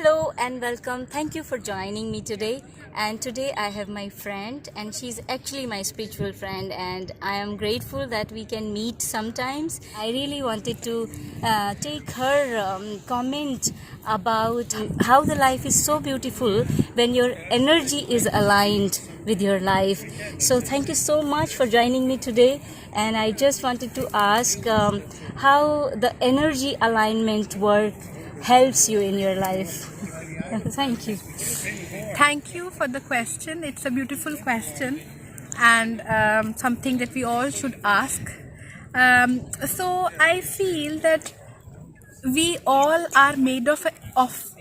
Hello and welcome. Thank you for joining me today. And today I have my friend, and she's actually my spiritual friend, and I am grateful that we can meet sometimes. I really wanted to take her comment about how the life is so beautiful when your energy is aligned with your life. So thank you so much for joining me today, and I just wanted to ask how the energy alignment work helps you in your life. Thank you. Thank you for the question. It's a beautiful question and something that we all should ask. So I feel that we all are made of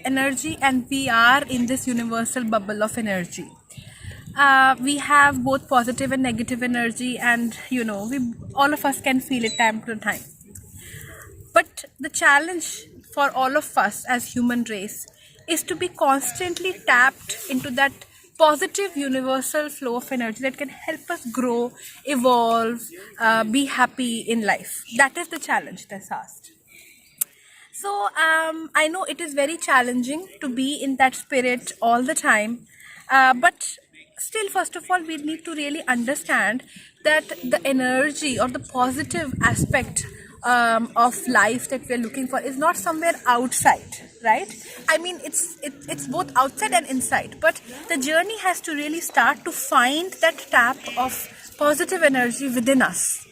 energy, and we are in this universal bubble of energy. We have both positive and negative energy, and all of us can feel it time to time. But the challenge for all of us as human race is to be constantly tapped into that positive universal flow of energy that can help us grow, evolve, be happy in life. That is the challenge that's asked. So I know it is very challenging to be in that spirit all the time, but still, first of all, we need to really understand that the energy or the positive aspect of life that we're looking for is not somewhere outside, right? I mean, it's both outside and inside, but the journey has to really start to find that tap of positive energy within us.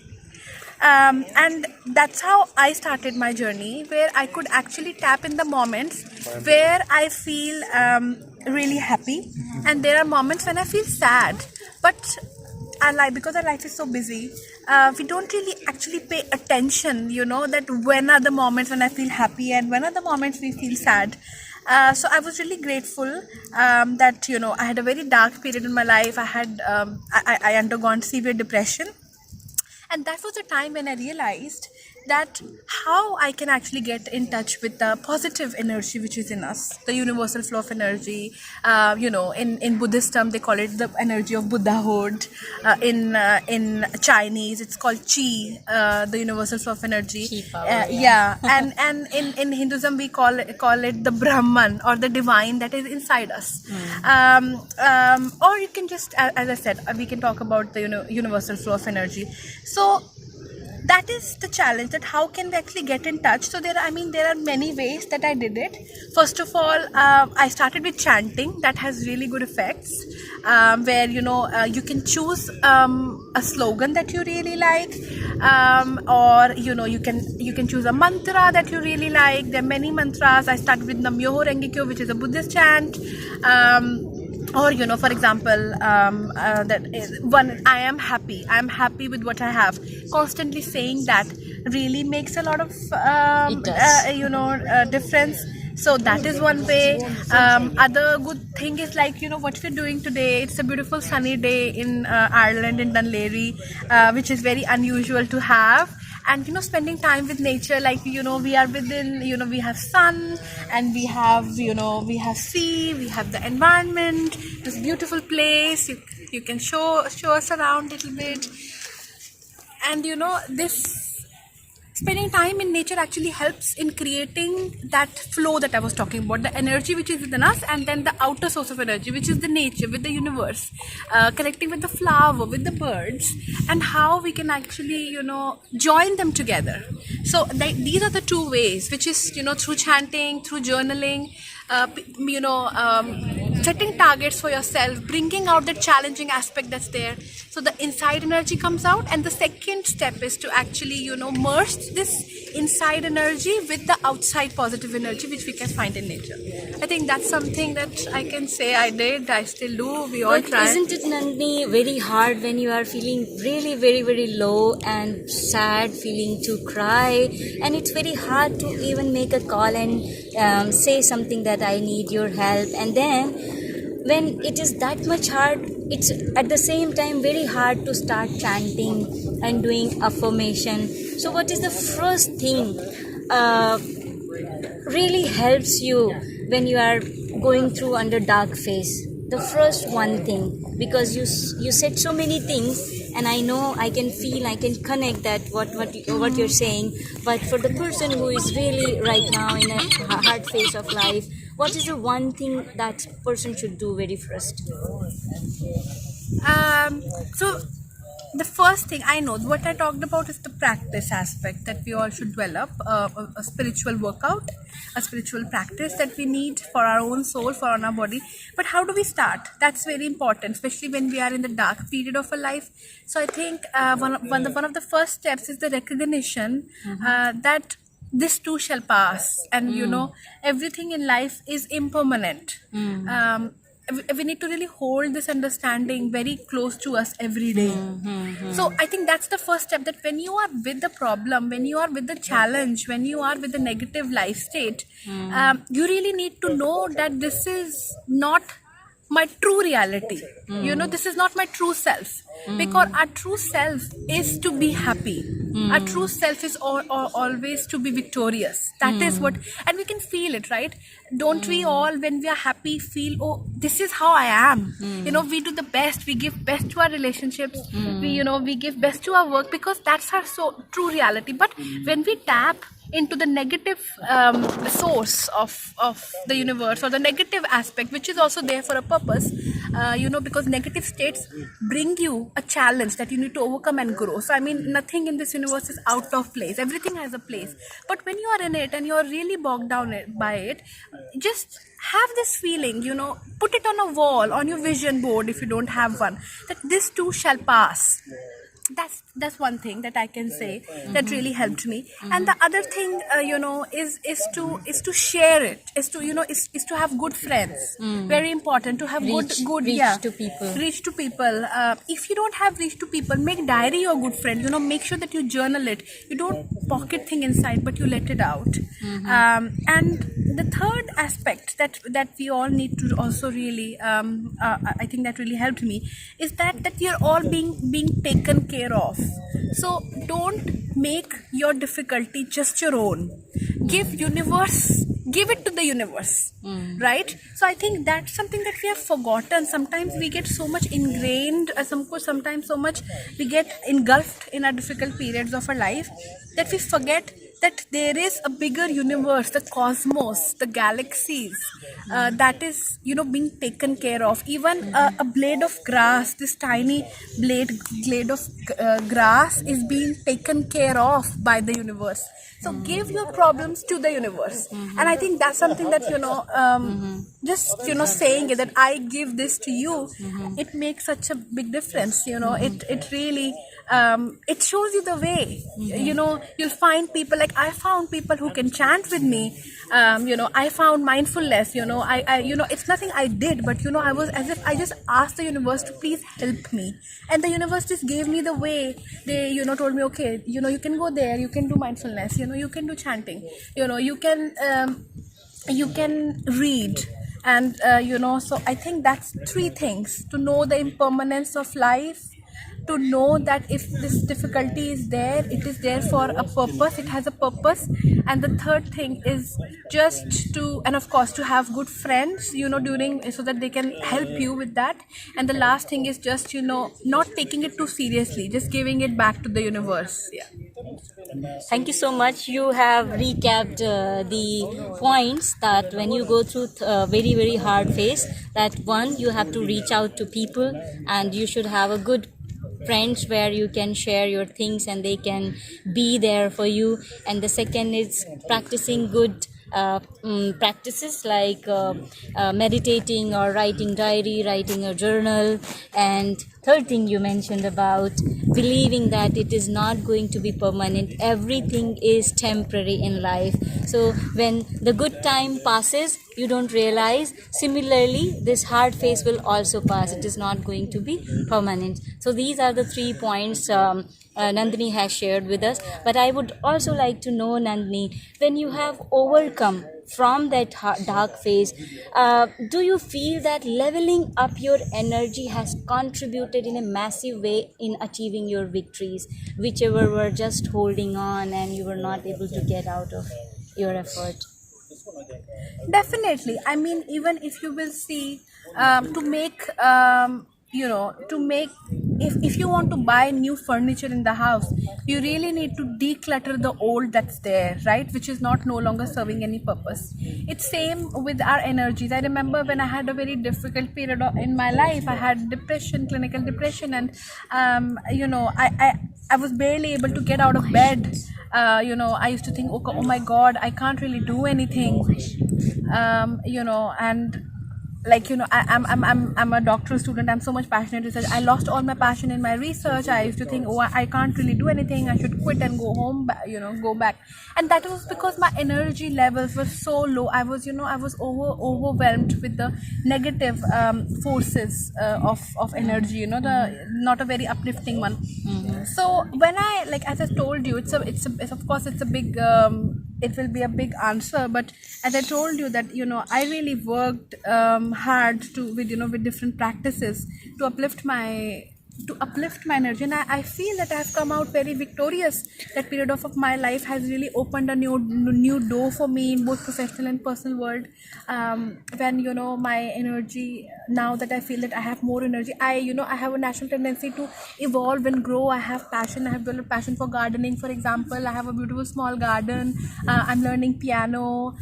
And that's how I started my journey, where I could actually tap in the moments where I feel really happy, and there are moments when I feel sad. But because our life is so busy, we don't really actually pay attention, that when are the moments when I feel happy and when are the moments we feel sad. So I was really grateful that, I had a very dark period in my life. I undergone severe depression. And that was a time when I realized that how I can actually get in touch with the positive energy which is in us, the universal flow of energy. In Buddhist term, they call it the energy of Buddhahood. In Chinese, it's called Qi, the universal flow of energy. Qi power, and in Hinduism, we call it the Brahman, or the divine that is inside us. Or you can just, as I said, we can talk about the universal flow of energy. So that is the challenge, that how can we actually get in touch. So there are many ways that I did it. First of all, I started with chanting. That has really good effects, where you can choose a slogan that you really like, or you can choose a mantra that you really like. There are many mantras. I started with Namyoho Renge-kyo, which is a Buddhist chant. Or for example, that is one, I am happy with what I have. Constantly saying that really makes a lot of difference. So that is one way. Other good thing is what we're doing today. It's a beautiful sunny day in Ireland, in Dunleary, which is very unusual to have. And spending time with nature, we are within, we have sun, and we have sea, we have the environment, this beautiful place. You can show us around a little bit. And this spending time in nature actually helps in creating that flow that I was talking about, the energy which is within us, and then the outer source of energy, which is the nature, with the universe, connecting with the flower, with the birds, and how we can actually, join them together. So these are the two ways, which is, through chanting, through journaling, setting targets for yourself, bringing out the challenging aspect that's there. So the inside energy comes out, and the second step is to actually, merge this inside energy with the outside positive energy which we can find in nature. I think that's something that I can say I did, I still do, we all try. Isn't it, Nandini, very hard when you are feeling really very, very low and sad, feeling to cry, and it's very hard to even make a call and say something that I need your help, and then when it is that much hard, it's at the same time very hard to start chanting and doing affirmation. So what is the first thing really helps you when you are going through under dark phase? The first one thing, because you said so many things, and I know I can feel, I can connect that what you're saying. But for the person who is really right now in a hard phase of life, what is the one thing that person should do very first? So the first thing I know, what I talked about is the practice aspect that we all should develop, a spiritual workout, a spiritual practice that we need for our own soul, for our body. But how do we start? That's very important, especially when we are in the dark period of our life. So I think one of the first steps is the recognition that this too shall pass, and everything in life is impermanent. We need to really hold this understanding very close to us every day. So I think that's the first step, that when you are with the problem, when you are with the challenge, when you are with the negative life state, you really need to know that this is not my true reality. This is not my true self, because our true self is to be happy. Our true self is always to be victorious. That is what, and we can feel it, right? Don't we all, when we are happy, feel, oh, this is how I am. We do the best, we give best to our relationships, we give best to our work, because that's our true reality. But when we tap into the negative source of the universe, or the negative aspect, which is also there for a purpose, because negative states bring you a challenge that you need to overcome and grow. So I mean, nothing in this universe is out of place, everything has a place. But when you are in it and you are really bogged down by it, just have this feeling, put it on a wall, on your vision board if you don't have one, that this too shall pass. That's one thing that I can say that really helped me. And the other thing, is to share it, is to have good friends. Very important to have Reach to people. Reach to people. If you don't have reach to people, make diary your good friend. Make sure that you journal it. You don't pocket thing inside, but you let it out. And the third aspect that we all need to also really, I think that really helped me, is that we are all being taken care of. So don't make your difficulty just your own. Give it to the universe, right? So I think that's something that we have forgotten. Sometimes we get so much ingrained, sometimes so much we get engulfed in our difficult periods of our life, that we forget that there is a bigger universe, the cosmos, the galaxies, that is, being taken care of. Even a blade of grass, this tiny blade of grass is being taken care of by the universe. So give your problems to the universe. And I think that's something that, just, saying it, that I give this to you, it makes such a big difference. It really, it shows you the way. You'll find people, like I found people who can chant with me. I found mindfulness. It's nothing I did, but I was, as if I just asked the universe to please help me, and the universe just gave me the way. They told me, okay, you can go there, you can do mindfulness, you can do chanting, you can read. And so I think that's three things: to know the impermanence of life, to know that if this difficulty is there, it is there for a purpose, it has a purpose. And the third thing is just to, and of course, to have good friends, during, so that they can help you with that. And the last thing is just, not taking it too seriously, just giving it back to the universe. Yeah. Thank you so much. You have recapped the points that when you go through a very, very hard phase, that one, you have to reach out to people, and you should have a good friends where you can share your things and they can be there for you. And the second is practicing good practices like meditating or writing diary, writing a journal. And third thing you mentioned about believing that it is not going to be permanent, everything is temporary in life. So when the good time passes, you don't realize, similarly this hard phase will also pass, it is not going to be permanent. So these are the 3 points Nandini has shared with us. But I would also like to know, Nandini, when you have overcome from that dark phase, do you feel that leveling up your energy has contributed in a massive way in achieving your victories, whichever were just holding on and you were not able to get out of your effort? Definitely. I mean, even if you will see, to make if you want to buy new furniture in the house, you really need to declutter the old that's there, right, which is not no longer serving any purpose. It's same with our energies. I remember when I had a very difficult period in my life. I had depression, clinical depression, and I was barely able to get out of bed. I used to think, oh my god, I can't really do anything. And I'm a doctoral student. I'm so much passionate research. I lost all my passion in my research. I used to think, oh, I can't really do anything. I should quit and go home, go back. And that was because my energy levels were so low. I was overwhelmed with the negative forces of energy. The not a very uplifting one. So when I, as I told you, it's of course it's a big. It will be a big answer, but as I told you that I really worked hard with different practices to uplift my energy, and I feel that I have come out very victorious. That period of my life has really opened a new door for me in both professional and personal world. When my energy, now that I feel that I have more energy, I have a natural tendency to evolve and grow. I have passion. I have developed passion for gardening, for example. I have a beautiful small garden. I'm learning piano.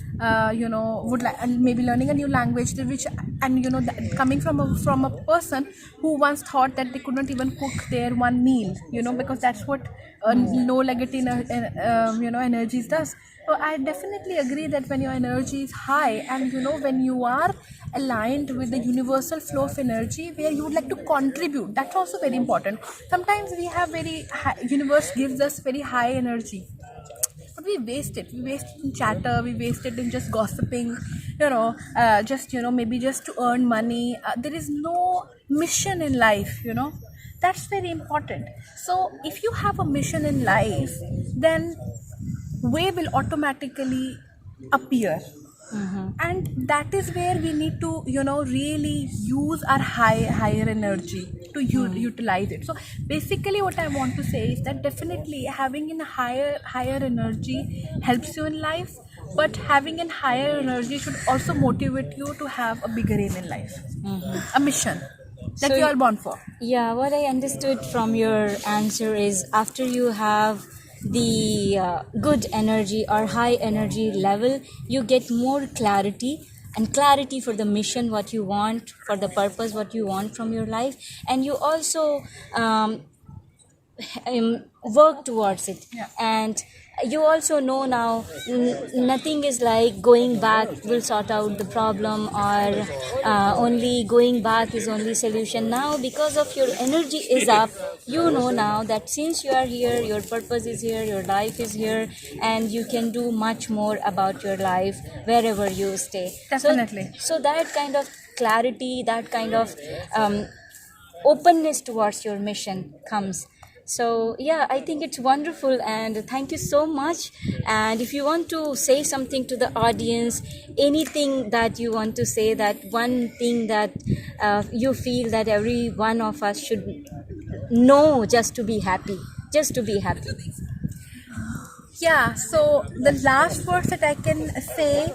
Maybe learning a new language, coming from a person who once thought that they could not even cook their one meal, because that's what low legacy energies does. So I definitely agree that when your energy is high, and when you are aligned with the universal flow of energy where you would like to contribute, that's also very important. Sometimes we have very high, universe gives us very high energy, but we waste it in chatter, we waste it in just gossiping, maybe just to earn money. There is no mission in life, that's very important. So if you have a mission in life, then way will automatically appear. And that is where we need to really use our higher energy to utilize it. So basically what I want to say is that definitely having a higher energy helps you in life, but having a higher energy should also motivate you to have a bigger aim in life, a mission that we are born for. Yeah, what I understood from your answer is after you have the good energy or high energy level, you get more clarity, and clarity for the mission, what you want, for the purpose, what you want from your life, and you also work towards it. Yeah. And you also know now nothing is like going back will sort out the problem, or only going back is only solution. Now because of your energy is up, you know now that since you are here, your purpose is here, your life is here, and you can do much more about your life wherever you stay. Definitely. So that kind of clarity, that kind of openness towards your mission comes. So yeah, I think it's wonderful, and thank you so much. And if you want to say something to the audience, anything that you want to say, that one thing that you feel that every one of us should know, just to be happy. Yeah, so the last words that I can say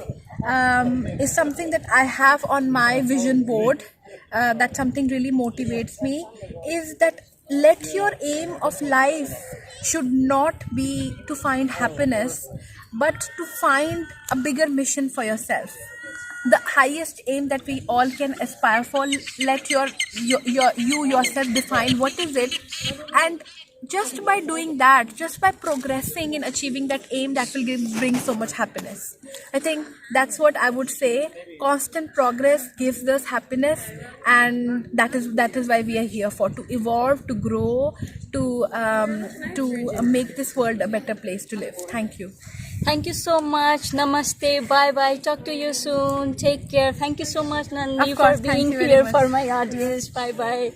is something that I have on my vision board, that something really motivates me, is that let your aim of life should not be to find happiness, but to find a bigger mission for yourself. The highest aim that we all can aspire for, let you yourself define what is it, and just by doing that, just by progressing in achieving that aim, that will bring so much happiness. I think that's what I would say. Constant progress gives us happiness, and that is why we are here for, to evolve, to grow, to make this world a better place to live. Thank you. Thank you so much. Namaste. Bye bye. Talk to you soon. Take care. Thank you so much, Nandini, for being here for my audience. Bye bye.